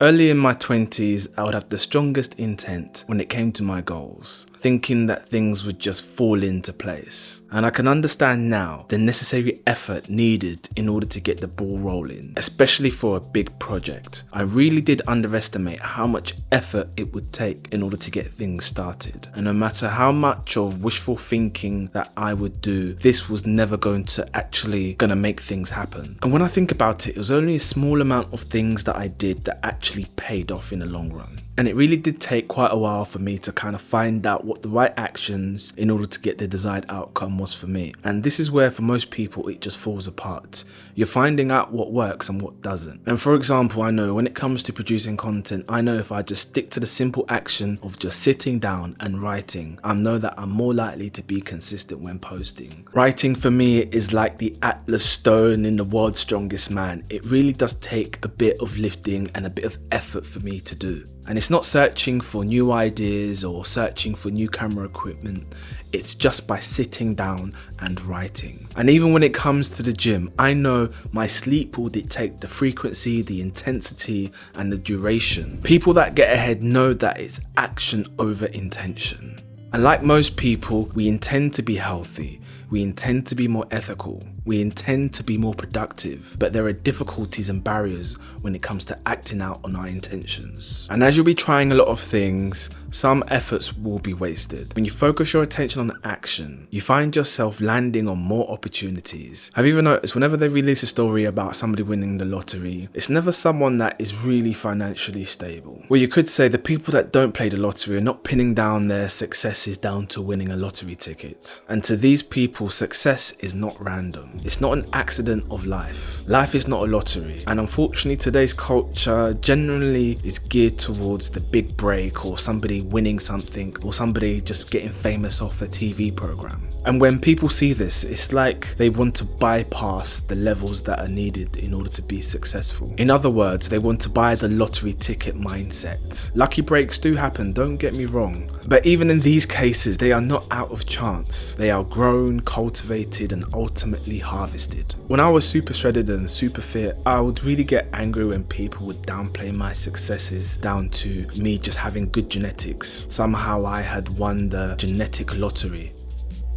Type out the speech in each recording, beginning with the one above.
Early in my 20s, I would have the strongest intent when it came to my goals, thinking that things would just fall into place. And I can understand now the necessary effort needed in order to get the ball rolling, especially for a big project. I really did underestimate how much effort it would take in order to get things started. And no matter how much of wishful thinking that I would do, this was never going to make things happen. And when I think about it, it was only a small amount of things that I did that actually paid off in the long run. And it really did take quite a while for me to kind of find out what the right actions in order to get the desired outcome was for me. And this is where for most people it just falls apart. You're finding out what works and what doesn't. And for example, I know when it comes to producing content, I know if I just stick to the simple action of just sitting down and writing, I know that I'm more likely to be consistent when posting. Writing for me is like the Atlas stone in the world's strongest man. It really does take a bit of lifting and a bit of effort for me to do. And it's not searching for new ideas or searching for new camera equipment. It's just by sitting down and writing. And even when it comes to the gym, I know my sleep will dictate the frequency, the intensity, and the duration. People that get ahead know that it's action over intention. And like most people, we intend to be healthy, we intend to be more ethical, we intend to be more productive, but there are difficulties and barriers when it comes to acting out on our intentions. And as you'll be trying a lot of things, some efforts will be wasted. When you focus your attention on action, you find yourself landing on more opportunities. Have you ever noticed whenever they release a story about somebody winning the lottery, it's never someone that is really financially stable? Well, you could say the people that don't play the lottery are not pinning down their successes down to winning a lottery ticket. And to these people, success is not random. It's not an accident of life. Life is not a lottery. And unfortunately, today's culture generally is geared towards the big break or somebody winning something or somebody just getting famous off a TV program. And when people see this, it's like they want to bypass the levels that are needed in order to be successful. In other words, they want to buy the lottery ticket mindset. Lucky breaks do happen, don't get me wrong. But even in these cases, they are not out of chance. They are grown, cultivated, and ultimately harvested. When I was super shredded and super fit, I would really get angry when people would downplay my successes down to me just having good genetics. Somehow I had won the genetic lottery.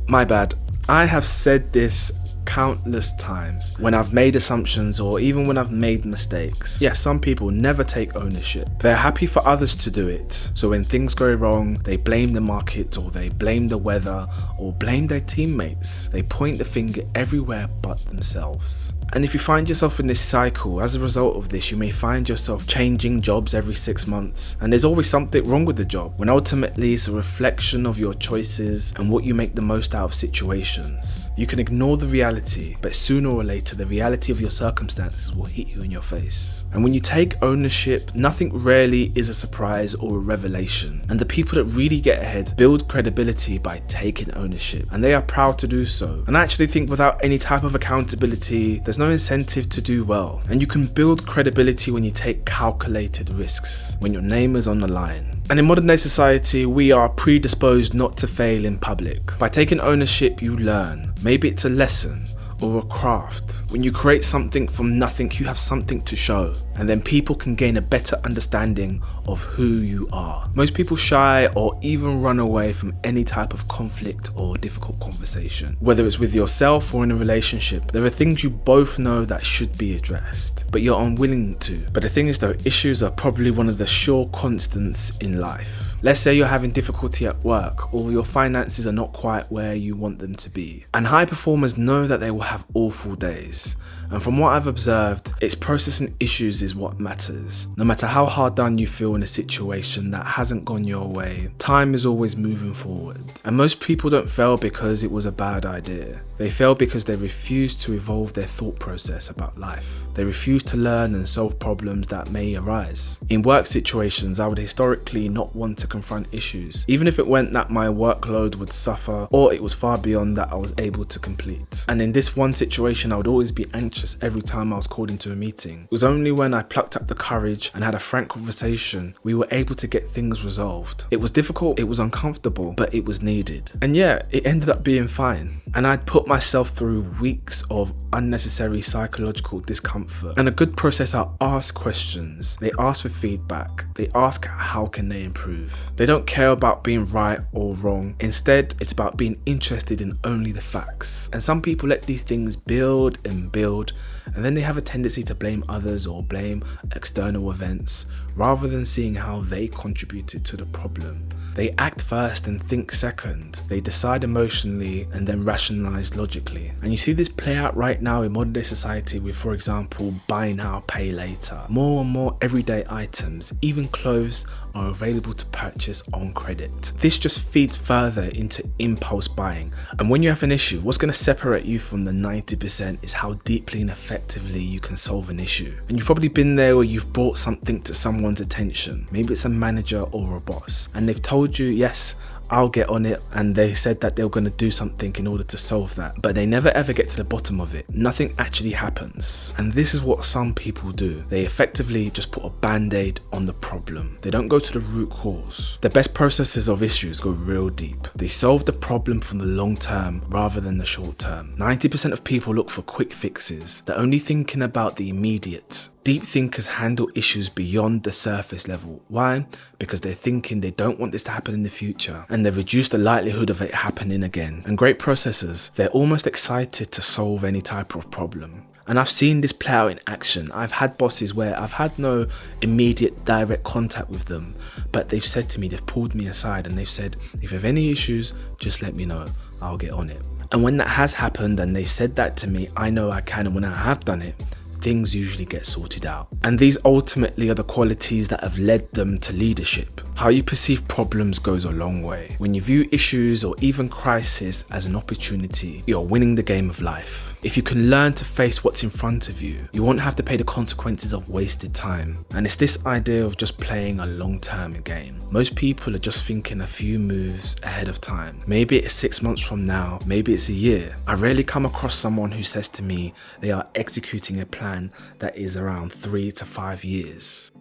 My bad. I have said this countless times when I've made assumptions or even when I've made mistakes. Yes, some people never take ownership. They're happy for others to do it. So when things go wrong, they blame the market or they blame the weather or blame their teammates. They point the finger everywhere but themselves. And if you find yourself in this cycle, as a result of this, you may find yourself changing jobs every 6 months. And there's always something wrong with the job, when ultimately it's a reflection of your choices and what you make the most out of situations. You can ignore the reality, but sooner or later, the reality of your circumstances will hit you in your face. And when you take ownership, nothing rarely is a surprise or a revelation. And the people that really get ahead build credibility by taking ownership. And they are proud to do so. And I actually think without any type of accountability, there's no incentive to do well. And you can build credibility when you take calculated risks, when your name is on the line. And in modern day society, we are predisposed not to fail in public. By taking ownership, you learn. Maybe it's a lesson or a craft. When you create something from nothing, you have something to show, and then people can gain a better understanding of who you are. Most people shy or even run away from any type of conflict or difficult conversation. Whether it's with yourself or in a relationship, there are things you both know that should be addressed, but you're unwilling to. But the thing is though, issues are probably one of the sure constants in life. Let's say you're having difficulty at work or your finances are not quite where you want them to be. And high performers know that they will have awful days. And from what I've observed, it's processing issues is what matters. No matter how hard done you feel in a situation that hasn't gone your way, time is always moving forward. And most people don't fail because it was a bad idea. They fail because they refuse to evolve their thought process about life. They refuse to learn and solve problems that may arise. In work situations, I would historically not want to confront issues, even if it meant that my workload would suffer or it was far beyond that I was able to complete. And in this one situation, I would always be anxious every time I was called into a meeting. It was only when I plucked up the courage and had a frank conversation, we were able to get things resolved. It was difficult, it was uncomfortable, but it was needed. And yeah, it ended up being fine. And I'd put myself through weeks of unnecessary psychological discomfort. And a good processor asks questions, they ask for feedback, they ask how can they improve. They don't care about being right or wrong. Instead, it's about being interested in only the facts. And some people let these things build and build, and then they have a tendency to blame others or blame external events rather than seeing how they contributed to the problem. They act first and think second. They decide emotionally and then rationalize logically. And you see this play out right now in modern day society with, for example, buy now, pay later. More and more everyday items, even clothes, are available to purchase on credit. This just feeds further into impulse buying. And when you have an issue, what's going to separate you from the 90% is how deeply and effectively you can solve an issue. And you've probably been there where you've brought something to someone's attention. Maybe it's a manager or a boss, and they've told you, yes, I'll get on it, and they said that they were going to do something in order to solve that, but they never ever get to the bottom of it. Nothing actually happens. And this is what some people do. They effectively just put a band-aid on the problem. They don't go to the root cause. The best processors of issues go real deep. They solve the problem from the long term rather than the short term. 90% of people look for quick fixes. They're only thinking about the immediate. Deep thinkers handle issues beyond the surface level. Why? Because they're thinking they don't want this to happen in the future, and they reduce the likelihood of it happening again. And great processors, they're almost excited to solve any type of problem. And I've seen this play out in action. I've had bosses where I've had no immediate direct contact with them, but they've said to me, they've pulled me aside and they've said, if you have any issues, just let me know, I'll get on it. And when that has happened and they've said that to me, I know I can, and when I have done it, things usually get sorted out. And these ultimately are the qualities that have led them to leadership. How you perceive problems goes a long way. When you view issues or even crisis as an opportunity, you're winning the game of life. If you can learn to face what's in front of you, you won't have to pay the consequences of wasted time. And it's this idea of just playing a long-term game. Most people are just thinking a few moves ahead of time. Maybe it's 6 months from now, maybe it's a year. I rarely come across someone who says to me they are executing a plan that is around 3 to 5 years.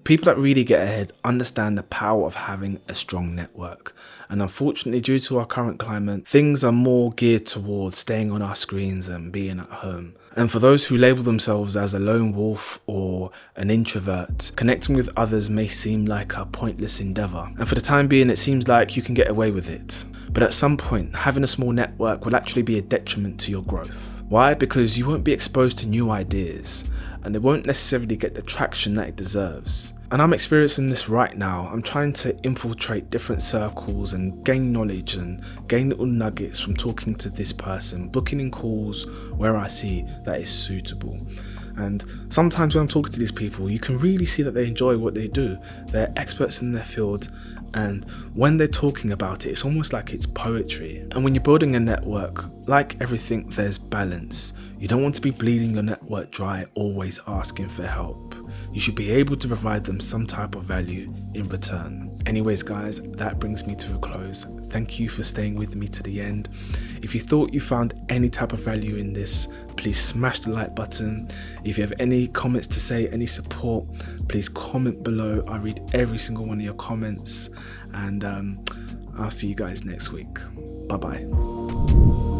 People that really get ahead understand the power of having a strong network. And unfortunately, due to our current climate, things are more geared towards staying on our screens and being at home. And for those who label themselves as a lone wolf or an introvert, connecting with others may seem like a pointless endeavor. And for the time being, it seems like you can get away with it. But at some point, having a small network will actually be a detriment to your growth. Why? Because you won't be exposed to new ideas, and it won't necessarily get the traction that it deserves. And I'm experiencing this right now. I'm trying to infiltrate different circles and gain knowledge and gain little nuggets from talking to this person, booking in calls where I see that is suitable. And sometimes when I'm talking to these people, you can really see that they enjoy what they do. They're experts in their field, and when they're talking about it, it's almost like it's poetry. And when you're building a network, like everything, there's balance. You don't want to be bleeding your network dry, always asking for help. You should be able to provide them some type of value in return. Anyways guys, that brings me to a close. Thank you for staying with me to the end. If you thought you found any type of value in this, please smash the like button. If you have any comments to say, any support, please comment below. I read every single one of your comments, and I'll see you guys next week. Bye bye.